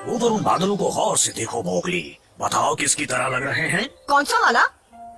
उधर उन बादलों को गौर से देखो मोगली, बताओ किसकी तरह लग रहे हैं? कौन सा वाला?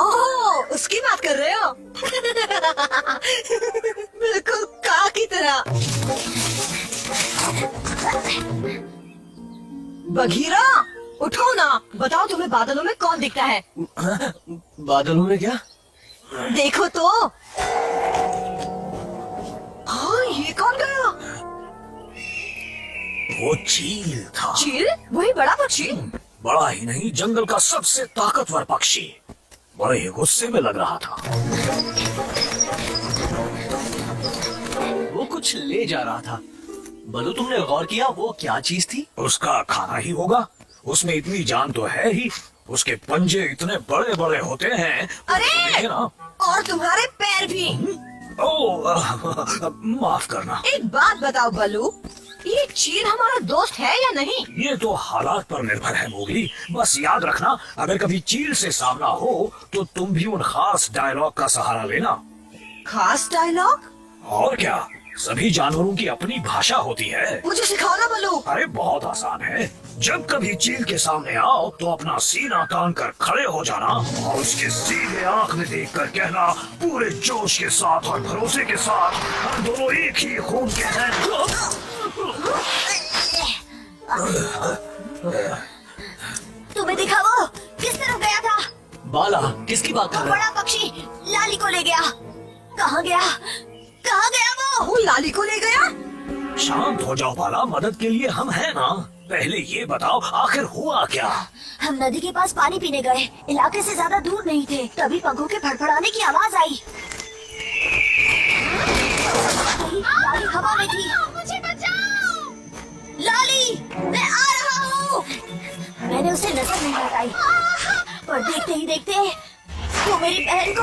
ओह, उसकी बात कर रहे हो? बिल्कुल काक की तरह। बघीरा, उठो ना, बताओ तुम्हें बादलों में कौन दिखता है? बादलों में क्या? देखो तो। हाँ, ये कौन गया? वो चील था। चील? वही बड़ा पक्षी? बड़ा ही नहीं, जंगल का सबसे ताकतवर पक्षी। बड़े ही गुस्से में लग रहा था। वो कुछ ले जा रहा था। बलू, तुमने गौर किया वो क्या चीज थी? उसका खाना ही होगा, उसमें इतनी जान तो है ही। उसके पंजे इतने बड़े बड़े होते हैं। अरे! देखिए ना। और तुम्हारे पैर भी। माफ करना। एक बात बताओ बलू, ये चील हमारा दोस्त है या नहीं? ये तो हालात पर निर्भर है मोगली। बस याद रखना, अगर कभी चील से सामना हो तो तुम भी उन खास डायलॉग का सहारा लेना। खास डायलॉग? और क्या, सभी जानवरों की अपनी भाषा होती है। मुझे सिखाओ ना बलू। अरे बहुत आसान है। जब कभी चील के सामने आओ तो अपना सीना तान कर खड़े हो जाना और उसके सीधे आंख में देखकर कहना पूरे जोश के साथ और भरोसे के साथ, हम दोनों एक ही खून के हैं। तुम्हें दिखा वो किस तरफ गया था? बाला, किसकी बात कर वो रहे बड़ा पक्षी लाली को ले गया। कहाँ गया? कहाँ गया वो लाली को ले गया? शांत हो जाओ बाला, मदद के लिए हम हैं ना। पहले ये बताओ आखिर हुआ क्या? हम नदी के पास पानी पीने गए, इलाके से ज्यादा दूर नहीं थे, तभी पंखों के फड़फड़ाने की आवाज आई। लाली हवा में थी। मुझे बचाओ! लाली, मैं आ रहा हूँ। मैंने उसे नजर नहीं हटाई, पर देखते ही देखते वो मेरी बहन को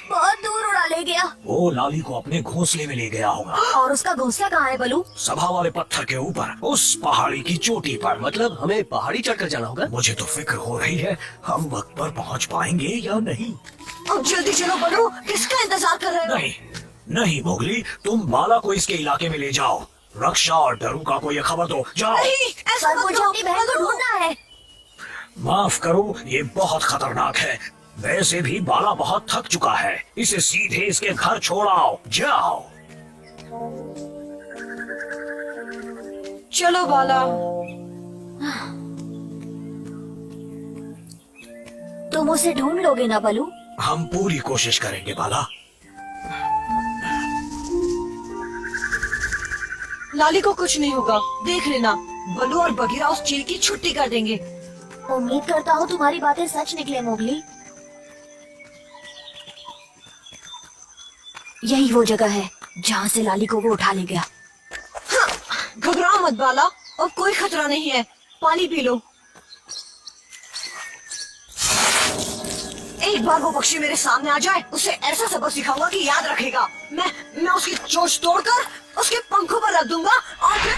बहुत दूर उड़ा ले गया। वो लाली को अपने घोंसले में ले गया होगा। और उसका घोंसला कहाँ है बलू? सभा वाले पत्थर के ऊपर, उस पहाड़ी की चोटी पर। मतलब हमें पहाड़ी चढ़कर जाना होगा? मुझे तो फिक्र हो रही है, हम वक्त पर पहुंच पाएंगे या नहीं। अब जल्दी चलो बलू, किसका इंतजार कर रहे हो? नहीं नहीं मोगली, तुम बाला को इसके इलाके में ले जाओ। रक्षा और डरूका को ये खबर दो, जाओ। नहीं, ऐसा पर मत मुझे करो, अपनी बहन को बलू। ढूंढना है। माफ करो, ये बहुत खतरनाक है। वैसे भी बाला बहुत थक चुका है, इसे सीधे इसके घर छोड़ाओ, जाओ। चलो बाला। तुम उसे ढूंढ लोगे ना बलू? हम पूरी कोशिश करेंगे बाला। लाली को कुछ नहीं होगा, देख लेना। बलू और बघीरा उस चील की छुट्टी कर देंगे। उम्मीद करता हूँ तुम्हारी बातें सच निकले मोगली। यही वो जगह है जहाँ से लाली को वो उठा ले गया। घबराओ मत बाला, अब कोई खतरा नहीं है। पानी पी लो। एक बार वो पक्षी मेरे सामने आ जाए, उसे ऐसा सबक सिखाऊंगा कि याद रखेगा। मैं उसकी चोंच तोड़कर उसके पंखों पर रख दूंगा और फिर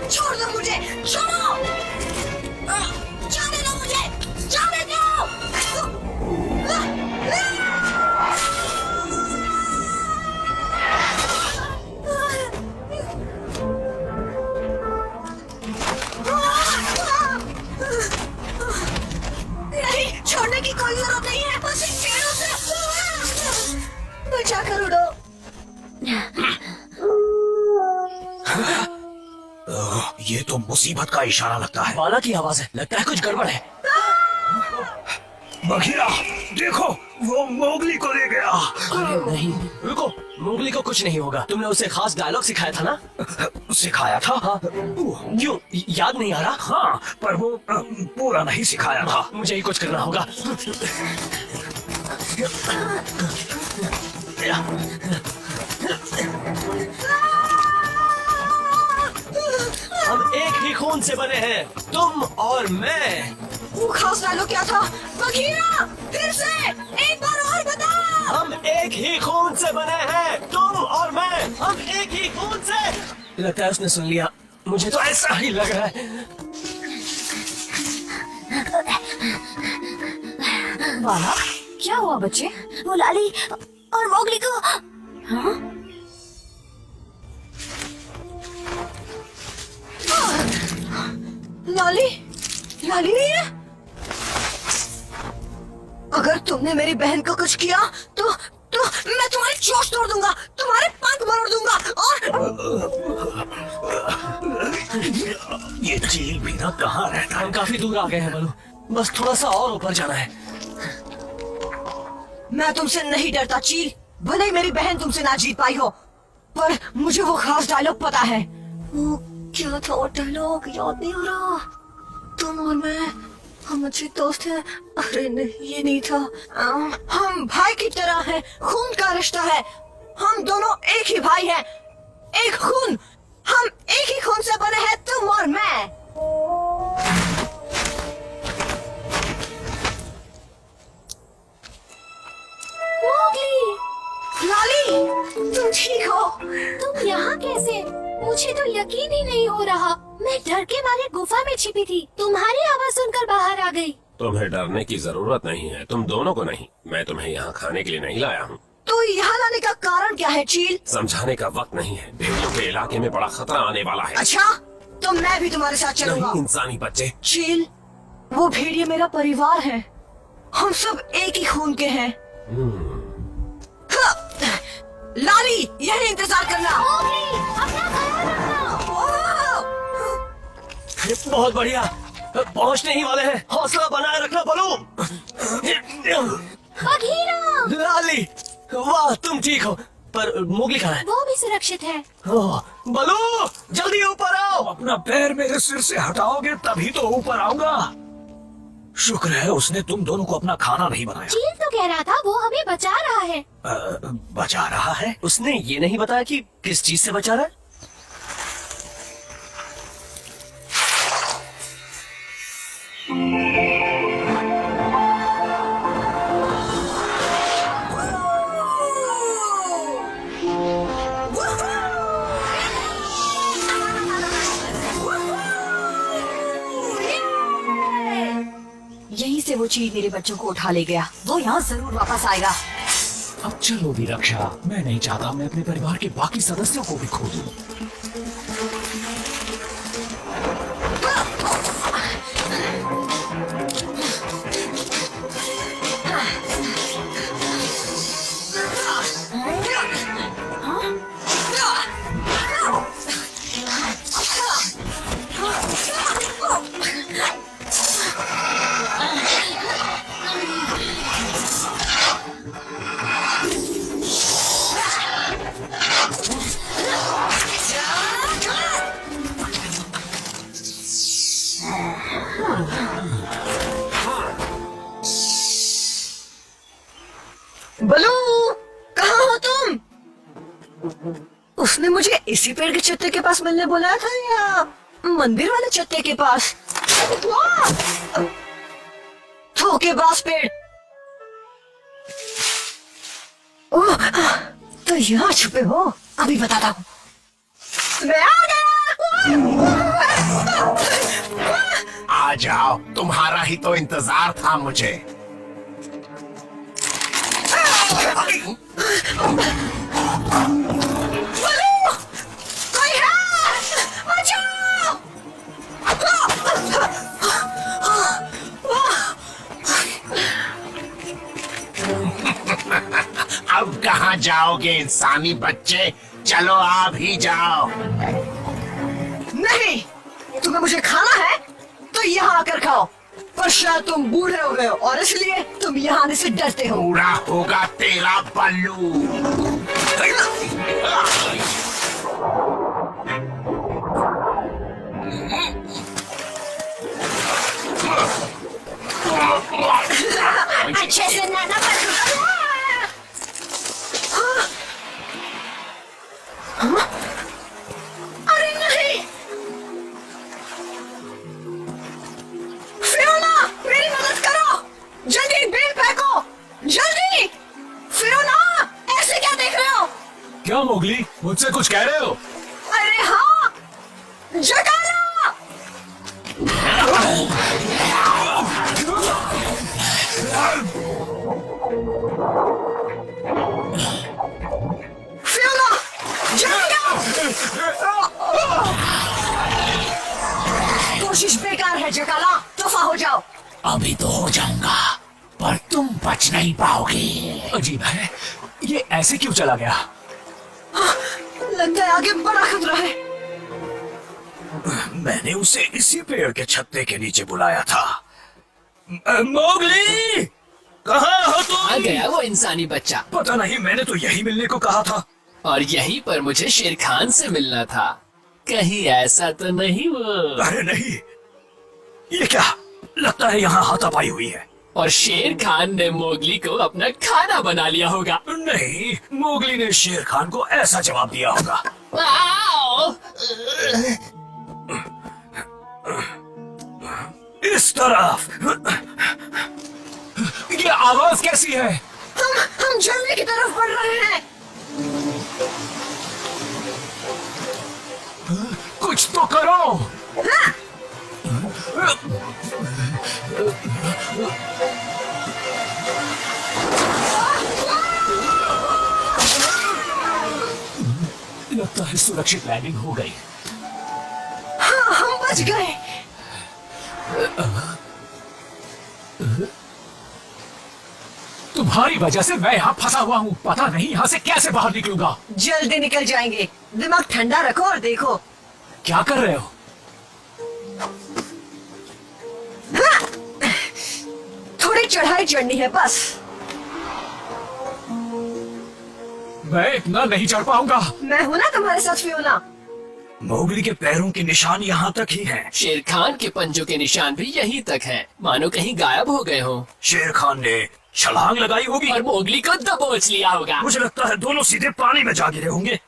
छोड़ दो मुझे, छोड़ो! जाने दो मुझे, जाने दो! नहीं, छोड़ने की कोई जरूरत नहीं है, बस इन पेड़ों से बचा कर उड़ो। ये तो मुसीबत का इशारा लगता है। बाला की आवाज है, लगता है कुछ गड़बड़ है। बघीरा, देखो वो मोगली को ले गया। अरे नहीं, रुको, मोगली को कुछ नहीं होगा। तुमने उसे खास डायलॉग सिखाया था ना? सिखाया था? हाँ। क्यों, याद नहीं आ रहा? हाँ, पर वो पूरा नहीं सिखाया था। मुझे ही कुछ करना होगा। हम एक ही खून से बने हैं, तुम और मैं। वो खास डायलॉग क्या था? बघीरा, फिर से एक बार और बता। हम एक ही खून से बने हैं, तुम और मैं। हम एक ही खून से। लगता है उसने सुन लिया, मुझे तो ऐसा ही लग रहा है। वाला क्या हुआ बच्चे? वो लाली और मोगली को। हाँ? लाली लाली नहीं है। अगर तुमने मेरी बहन को कुछ किया तो मैं तुम्हारी चोंच तोड़ दूंगा, तुम्हारे पंख मरोड़ दूंगा और ये चील भी ना कहाँ रहता है? हम काफी दूर आ गए हैं बलू, बस थोड़ा सा और ऊपर जाना है। मैं तुमसे नहीं डरता चील, भले ही मेरी बहन तुमसे ना जीत पाई हो, पर मुझे वो खास डायलॉग पता है। वो क्या था वो डायलॉग, याद नहीं आ रहा। तुम और मैं हम अच्छे दोस्त हैं। अरे नहीं, ये नहीं था। हम भाई की तरह हैं, खून का रिश्ता है। हम दोनों एक ही भाई हैं, एक खून। हम एक ही खून से बने हैं, तुम और मैं। मोगली, लाली, तुम ठीक हो? तुम यहाँ कैसे? मुझे तो यकीन ही नहीं हो रहा। मैं डर के मारे गुफा में छिपी थी, तुम्हारी आवाज सुनकर बाहर आ गई। तुम्हें डरने की जरूरत नहीं है, तुम दोनों को नहीं। मैं तुम्हें यहाँ खाने के लिए नहीं लाया हूँ। तो यहाँ लाने का कारण क्या है चील? समझाने का वक्त नहीं है। भेड़ियों के इलाके में बड़ा खतरा आने वाला है। अच्छा, तो मैं भी तुम्हारे साथ चलूंगा। नहीं इंसानी बच्चे। चील, वो भेड़िए मेरा परिवार है। हम सब एक ही खून के हैं। हाँ, लाली, यही इंतजार करना। मोगली, अपना ख्याल रखना। बहुत बढ़िया, पहुंचने ही वाले हैं। हौसला बनाए रखना बलू। बघीरा, लाली, वाह तुम ठीक हो, पर मोगली कहाँ है? वो भी सुरक्षित है। ओह, बलू जल्दी ऊपर आओ। अपना पैर मेरे सिर से हटाओगे तभी तो ऊपर आऊंगा। शुक्र है उसने तुम दोनों को अपना खाना नहीं बनाया। चील तो कह रहा था वो हमें बचा रहा है। बचा रहा है? उसने ये नहीं बताया कि किस चीज से बचा रहा है। यहीं से वो चील मेरे बच्चों को उठा ले गया। वो यहाँ जरूर वापस आएगा। अब चलो विरक्षा, मैं नहीं चाहता मैं अपने परिवार के बाकी सदस्यों को भी खो दूं। बलू, कहाँ हो तुम? उसने मुझे इसी पेड़ के चत्ते के पास मिलने बुलाया था या मंदिर वाले चत्ते के पास? धोखेबाज पेड़। ओह, तो यहाँ छुपे हो? अभी बताता हूँ। मैं आ गया। आ जाओ, तुम्हारा ही तो इंतजार था मुझे। कोई है? बचाओ! अब कहाँ जाओगे इंसानी बच्चे? चलो आप ही जाओ। नहीं, तुम्हें मुझे खाना है तो यहाँ आकर खाओ, पर शायद तुम बूढ़े हो गए हो और इसलिए तुम यहाँ आने से डरते हो। पूरा होगा तेरा बल्लू। अच्छे से नाना पकड़ो। अरे नहीं, फियोना, मेरी मदद करो। जल्दी बेल फेंको, जल्दी। फियोना, ऐसे क्या देख रहे हो? क्या मोगली, मुझसे कुछ कह रहे हो? अरे हाँ, जगा लो। निकाला, तोहफा हो जाओ। अभी तो हो जाऊंगा, पर तुम बच नहीं पाओगे। अजीब है, ये ऐसे क्यों चला गया? लगता है आगे बड़ा खतरा है। मैंने उसे इसी पेड़ के छत्ते के नीचे बुलाया था। मोगली, कहाँ हो आ तुम? गया वो इंसानी बच्चा, पता नहीं, मैंने तो यही मिलने को कहा था। और यहीं पर मुझे शेर खान से मिलना था। कहीं ऐसा तो नहीं वो? अरे नहीं, ये क्या? लगता है यहाँ हाथापाई हुई है। और शेर खान ने मोगली को अपना खाना बना लिया होगा। नहीं, मोगली ने शेर खान को ऐसा जवाब दिया होगा। आओ! इस तरफ। ये आवाज कैसी है? हम झरने की तरफ बढ़ रहे हैं। कुछ तो करो। लगता है सुरक्षित लैंडिंग हो गई। हाँ, हम बच गए। तुम्हारी वजह से मैं यहाँ फंसा हुआ हूँ। पता नहीं यहाँ से कैसे बाहर निकलूंगा। जल्दी निकल जाएंगे। दिमाग ठंडा रखो और देखो। क्या कर रहे हो? थोड़ी चढ़ाई चढ़नी है बस। मैं इतना नहीं चढ़ पाऊंगा। मैं हूं ना तुम्हारे साथ, फियोना। मोगली के पैरों के निशान यहाँ तक ही हैं। शेर खान के पंजों के निशान भी यहीं तक हैं, मानो कहीं गायब हो गए हों। शेर खान ने छलांग लगाई होगी और मोगली को दबोच लिया होगा। मुझे लगता है दोनों सीधे पानी में जा गिरे होंगे।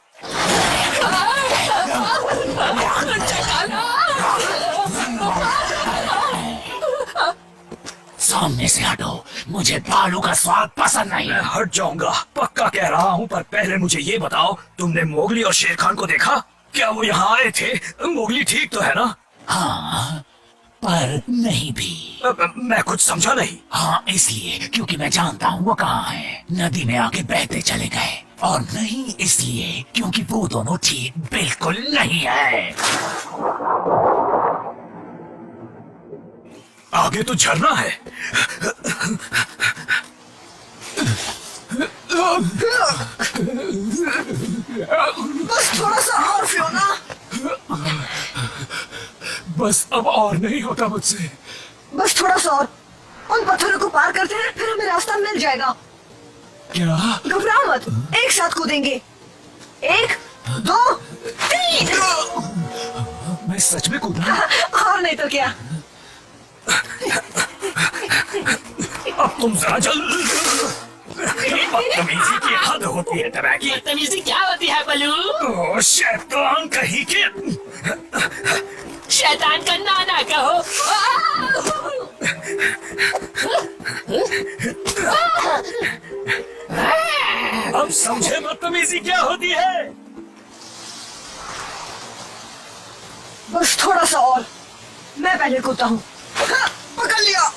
सामने से हटो, मुझे बालू का स्वाद पसंद नहीं। मैं हट जाऊंगा, पक्का कह रहा हूँ। पर पहले मुझे ये बताओ, तुमने मोगली और शेर खान को देखा? क्या वो यहाँ आए थे? मोगली ठीक तो है ना? हाँ, पर नहीं भी। मैं कुछ समझा नहीं। हाँ, इसलिए क्योंकि मैं जानता हूँ वो कहाँ है। नदी में आके बहते चले गए। और नहीं इसलिए क्योंकि वो दोनों ठीक बिल्कुल नहीं है। आगे तो झरना है। बस थोड़ा सा और, फियोना। बस अब और नहीं होता मुझसे। बस थोड़ा सा और। उन पत्थरों को पार करते हैं, फिर हमें रास्ता मिल जाएगा। क्या? घबराओ मत, एक साथ कूदेंगे। 1, 2, 3। मैं सच में कूदा? और नहीं तो क्या। अब तुम जरा जल। बदतमीजी की हद होती है तरह की। बदतमीजी क्या होती है बलू? ओ शैतान कहीं के। शैतान का नाना कहो। अब समझे बदतमीजी क्या होती है? बस थोड़ा सा और। मैं पहले कूदता हूँ। पकड़ लिया।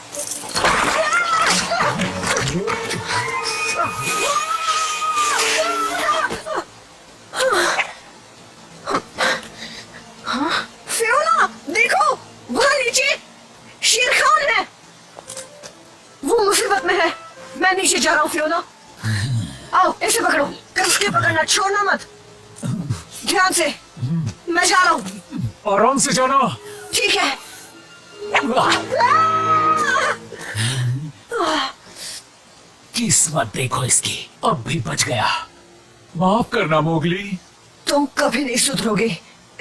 फियोना, देखो वहाँ नीचे शेर खान है। वो मुसीबत में है। मैं नीचे जा रहा हूँ फियोना। आओ, इसे पकड़ो। कस के पकड़ना, छोड़ना मत। ध्यान से। मैं जा रहा हूँ। आराम से जाना। ठीक है। किस्मत देखो इसकी, अब भी बच गया। माफ करना मोगली। तुम कभी नहीं सुधरोगे।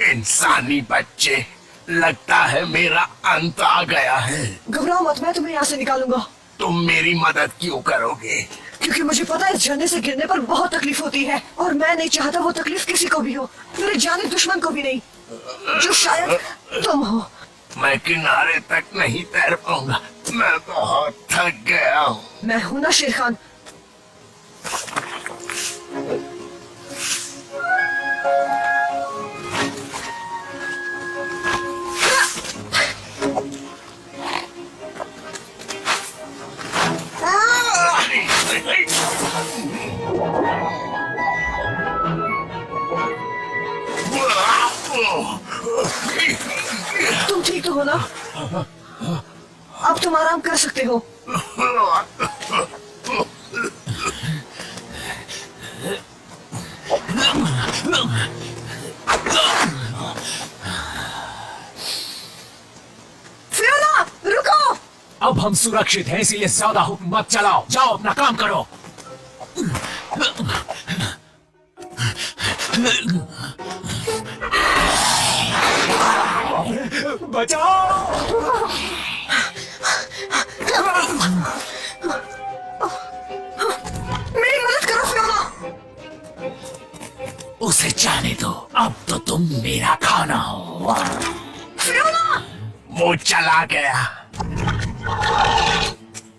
इंसानी बच्चे, लगता है मेरा अंत आ गया है। घबराओ मत, मैं तुम्हें यहाँ से निकालूंगा। तुम मेरी मदद क्यों करोगे? क्योंकि मुझे पता है इस झरने से गिरने पर बहुत तकलीफ होती है, और मैं नहीं चाहता वो तकलीफ किसी को भी हो, मेरे जाने दुश्मन को भी नहीं, जो शायद तुम हो। मैं किनारे तक नहीं तैर पाऊंगा, मैं बहुत थक गया हूँ। मैं हूं ना शेर खान। तुम ठीक तो हो ना? अब तुम आराम कर सकते हो। फियोना, रुको। अब हम सुरक्षित हैं, इसीलिए ज्यादा हुक्म मत चलाओ। जाओ अपना काम करो। बचाओ। मेरी मदद करो फियोना। उसे जाने दो, अब तो तुम मेरा खाना हो। फियोना, वो चला गया।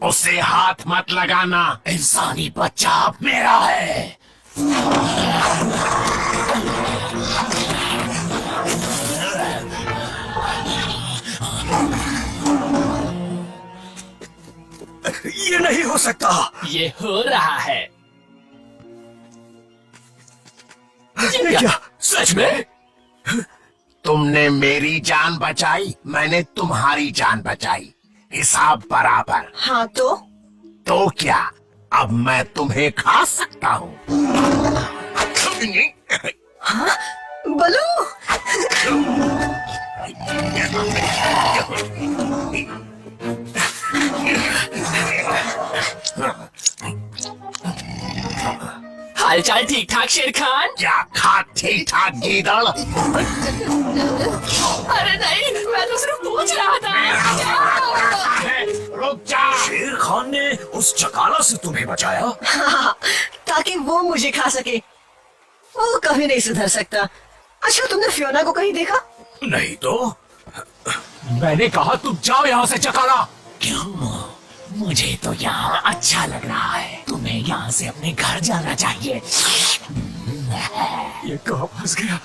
उसे हाथ मत लगाना। इंसानी बच्चा अब मेरा है। ये नहीं हो सकता। ये हो रहा है। ये क्या? सच में? तुमने मेरी जान बचाई, मैंने तुम्हारी जान बचाई। हिसाब बराबर। हाँ तो क्या अब मैं तुम्हें खा सकता हूँ? बलू। हालचाल ठीक ठाक शेर खान? क्या खा ठीक ठाक गीदड़? अरे नहीं, मैं तो सिर्फ पूछ रहा था। रुक जा। शेर खान ने उस चकाला से तुम्हें बचाया? हाँ, ताकि वो मुझे खा सके। वो कभी नहीं सुधर सकता। अच्छा, तुमने फियोना को कहीं देखा? नहीं तो। मैंने कहा तुम जाओ यहाँ से चकाला। क्यों? मुझे तो यहाँ अच्छा लग रहा है। तुम्हें यहाँ से अपने घर जाना चाहिए। ये कहाँ फंस गया?